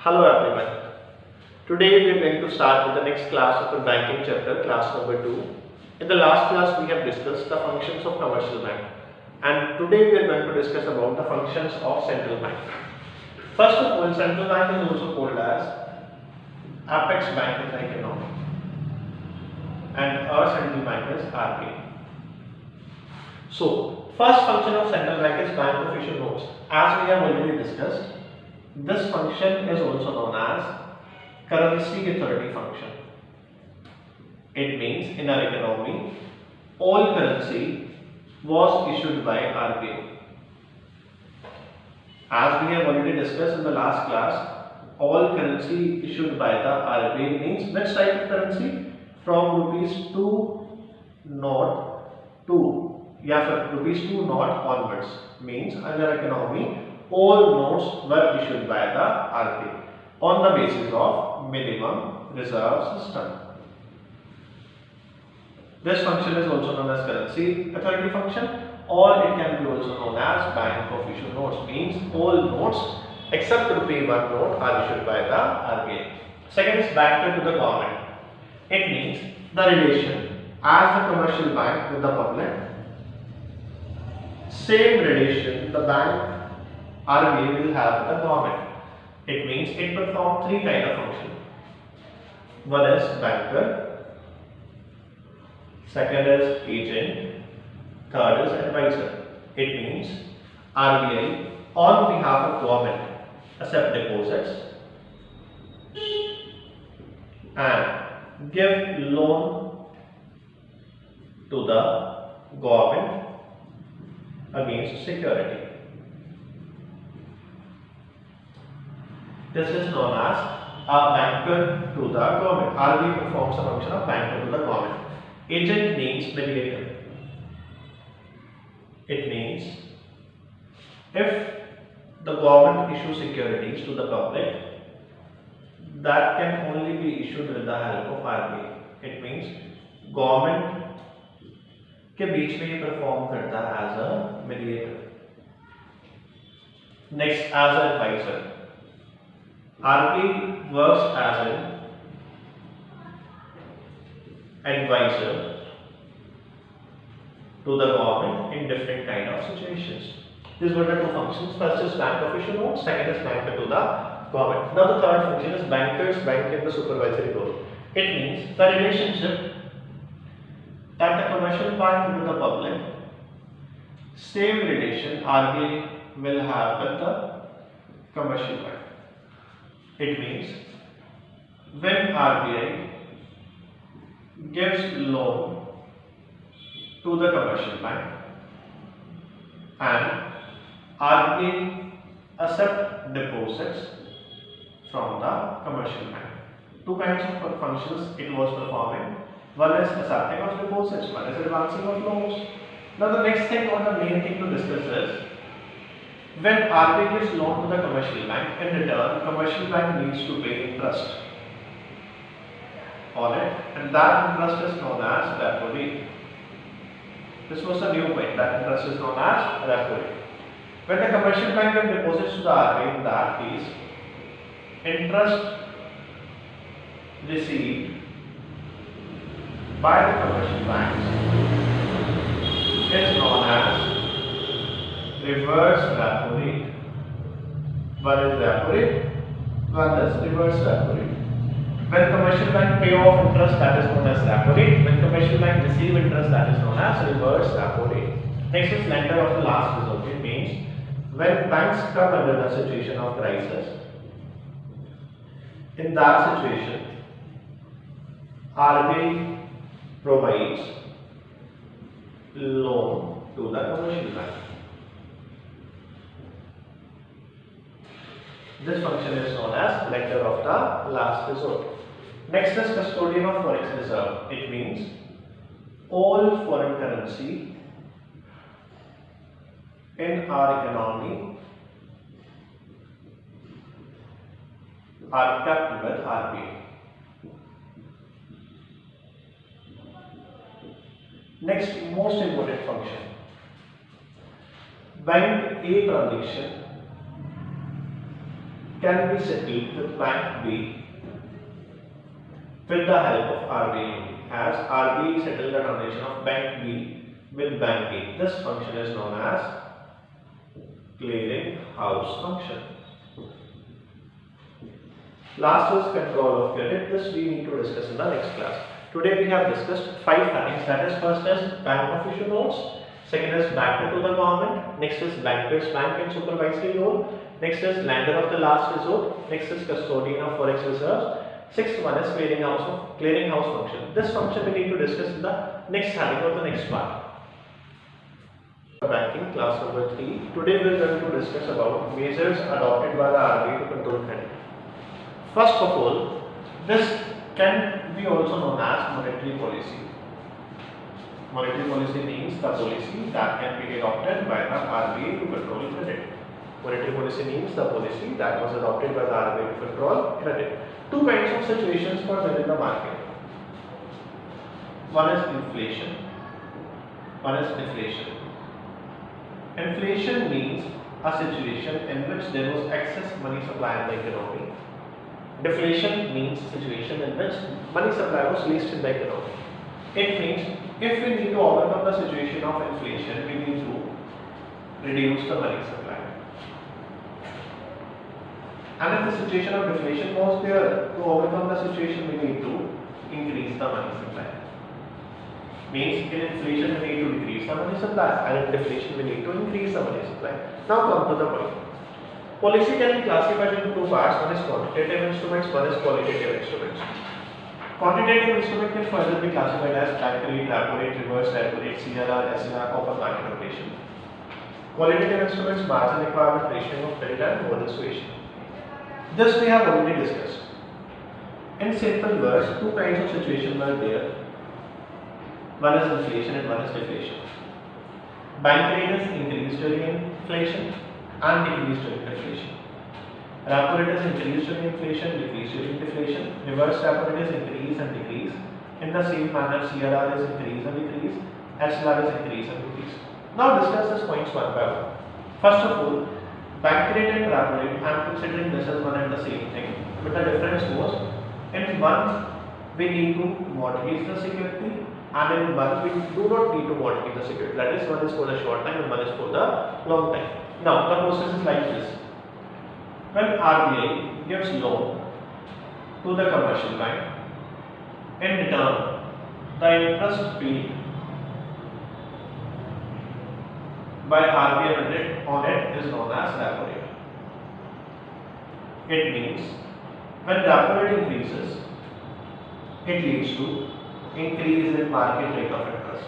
Hello everyone. Today we are going to start with the next class of the banking chapter, class number 2. In the last class we have discussed the functions of commercial bank, and today we are going to discuss about the functions of central bank. First of all, central bank is also called as apex bank in the economy, and our central bank is RBI. So, first function of central bank is bank of issue notes. As we have already discussed, this function is also known as currency authority function. It means in our economy, all currency was issued by RBI. As we have already discussed in the last class, all currency issued by the RBI means which type of currency? From rupees 2 not to rupees 2 not onwards, means under economy all notes were issued by the RBI on the basis of minimum reserve system. This function is also known as currency authority function, or it can be also known as bank of issue notes, means all notes except rupee 1 note are issued by the RBI. Second is banker to the government. It means the relation as the commercial bank with the public. Same relation the bank RBI will have with the government. It means it performs three kind of function. One is banker, second is agent, third is advisor. It means RBI on behalf of government accept deposits and give loan to the government against security. This is known as a banker to the government. RBI performs a function of banker to the government. Agent means mediator. It means if the government issues securities to the public, that can only be issued with the help of RBI. It means government के बीच में ये perform करता है as a mediator. Next as a advisor. RBI works as an advisor to the government in different kind of situations. These were the two functions. First is bank of issue notes, second is banker to the government. Now the third function is bankers bank in the supervisory role. It means the relationship that the commercial bank with the public, same relation RBI will have with the commercial bank. It means when RBI gives loan to the commercial bank and RBI accept deposits from the commercial bank. Two kinds of functions it was performing. One is accepting of deposits, one is advancing of loans. Now the next thing or the main thing to discuss is when RBI gives loan to the commercial bank, in return commercial bank needs to pay interest on it, and that interest is known as repo rate. This was a new point, that interest is known as repo rate. When the commercial bank gives deposits to the RBI, in that case interest received by the commercial banks is known as reverse repo rate. One is repo rate, one is reverse repo rate. When commercial bank pay off interest, that is known as repo rate. When commercial bank receive interest, that is known as reverse repo rate. Next is lender of the last resort. It means when banks come under the situation of crisis, in that situation RBI provides loan to the commercial bank. This function is known as lender of the last resort. Next is custodian of forex reserve. It means all foreign currency in our economy are kept with RBI. Next, most important function. Bank A transaction can be settled with Bank B with the help of RBI, as RBI settled the transaction of Bank B with Bank A. This function is known as clearing house function. Last is control of credit. This we need to discuss in the next class. Today we have discussed 5 headings. That is, first is bank official notes, second is banker to the government, next is bankers bank and supervisory role, next is lender of the last resort, next is custodian of forex reserves, sixth one is clearing house function. This function we need to discuss in the next heading or the next part. Banking class number 3. Today we are going to discuss about measures adopted by the RBI to control credit. First of all, this can be also known as monetary policy. Monetary policy means the policy that can be adopted by the RBI to control credit. Monetary policy means the policy that was adopted by the RBI to control credit. Two kinds of situations for within the market. One is inflation, one is deflation. Inflation means a situation in which there was excess money supply in the economy. Deflation means a situation in which money supply was least in the economy. It means if we need to overcome the situation of inflation, we need to reduce the money supply. And if the situation of deflation was there, to overcome the situation, we need to increase the money supply. Means in inflation we need to decrease the money supply, and in deflation we need to increase the money supply. Now come to the point. Policy can be classified into two parts. One is quantitative instruments, one is qualitative instruments. Quantitative instrument can further be classified as bank rate, repo rate, reverse repo rate, CRR, SLR, open market operation. Qualitative instruments, margin requirement, rationing of credit and overall suasion. This we have already discussed. In simple words, two kinds of situations are there. One is inflation and one is deflation. Bank rate is increased during inflation and decreased during deflation. Repo rate is increased during inflation, decreased during deflation. Reverse repo rate is increase and decrease. In the same manner, CRR is increase and decrease. SLR is increase and decrease. Now discuss these points one by one. First of all, bank rate and repo rate, I am considering this as one and the same thing. But the difference was, in one we need to mortgage the security, and in one we do not need to mortgage the security. That is, one is for the short time and one is for the long time. Now the process is like this. When RBI gives loan to the commercial bank, in return the interest paid by RBI on it is known as repo rate. It means when repo rate increases, it leads to increase in market rate of interest.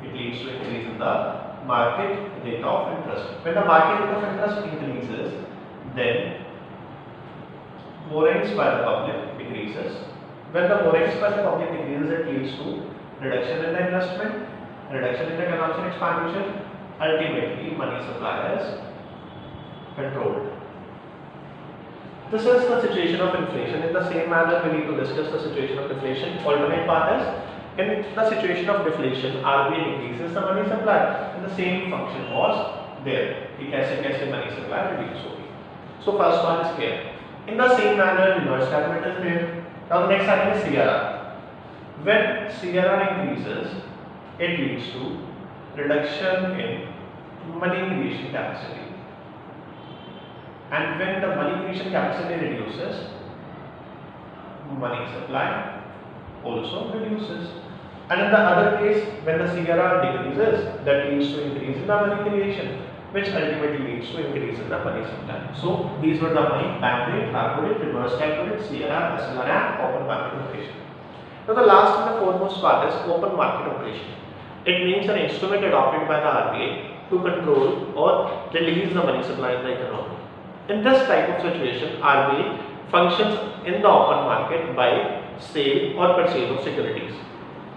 It leads to increase in the market rate of interest. When the market rate of interest increases, then borrowings by the public decreases. When the borrowings by the public decreases, it leads to reduction in the investment, reduction in the consumption expenditure. Ultimately, money supply is controlled. This is the situation of inflation. In the same manner, we need to discuss the situation of deflation. Alternate part is, in the situation of deflation, RBI increases the money supply, and the same function was there. कि कैसे money supply reduce होगी. So first one is clear. In the same manner, reverse repo rate is there. Now the next item is CRR. When CRR increases, it leads to reduction in money creation capacity. And when the money creation capacity reduces, money supply also reduces. And in the other case, when the CRR decreases, that leads to increase in the money creation, which ultimately leads to increase in the money supply. So these were the money: bank rate, repo rate, reverse repo rate, CRR, SLR, and open market operation. Now the last and the foremost part is open market operation. It means an instrument adopted by the RBI to control or release the money supply in the economy. In this type of situation, RBI functions in the open market by sale or purchase of securities.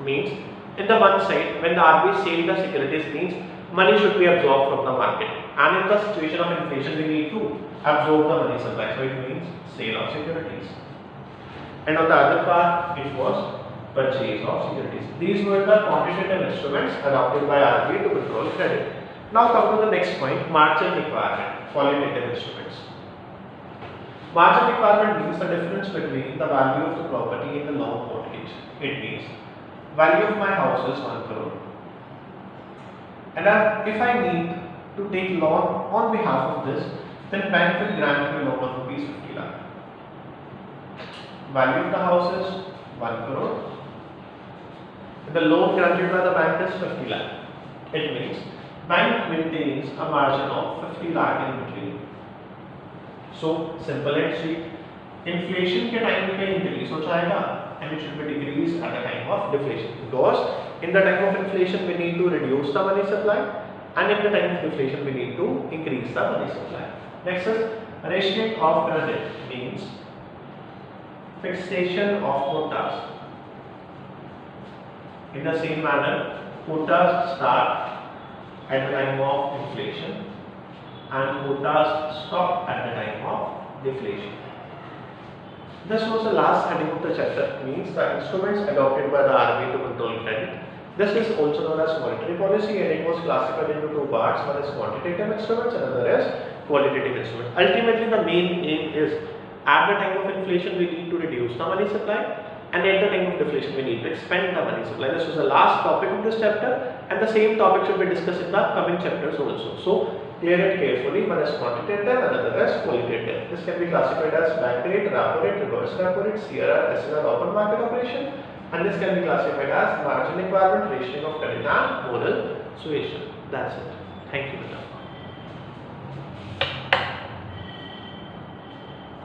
Means, in the one side, when the RBI sell the securities, means money should be absorbed from the market, and in the situation of inflation, we need to absorb the money supply. So it means sale of securities. And on the other part, it was purchase of securities. These were the quantitative instruments adopted by RBI to control credit. Now come to the next point, margin requirement, qualitative instruments. Margin requirement means the difference between the value of the property and the long mortgage. It means value of my house is 1 crore. And if I need to take loan on behalf of this, then bank will grant me a loan of rupees 50 lakh. Value of the house is 1 crore. The loan granted by the bank is 50 lakh. It means bank maintains a margin of 50 lakh in between. So simple and sweet. Inflation के time पे increase हो जाएगा and it should be decreased at the time of deflation, because in the time of inflation we need to reduce the money supply and in the time of deflation we need to increase the money supply. Next is rationing of credit, means fixation of quotas. In the same manner, quotas start at the time of inflation and quotas stop at the time of deflation. This was the last heading of the chapter, means the instruments adopted by the RBI to control credit. This is also known as monetary policy and it was classified into two parts, one is quantitative instruments and another is qualitative instruments. Ultimately the main aim is at the time of inflation we need to reduce the money supply and at the time of deflation we need to expand the money supply. This was the last topic of this chapter and the same topic should be discussed in the coming chapters also. So clear it carefully, one is quantitative and another is qualitative. This can be classified as bank rate, repo rate, reverse repo rate, CRR, SLR, open market operation, and this can be classified as margin requirement, rationing of credit and modal suasion. That's it. Thank you.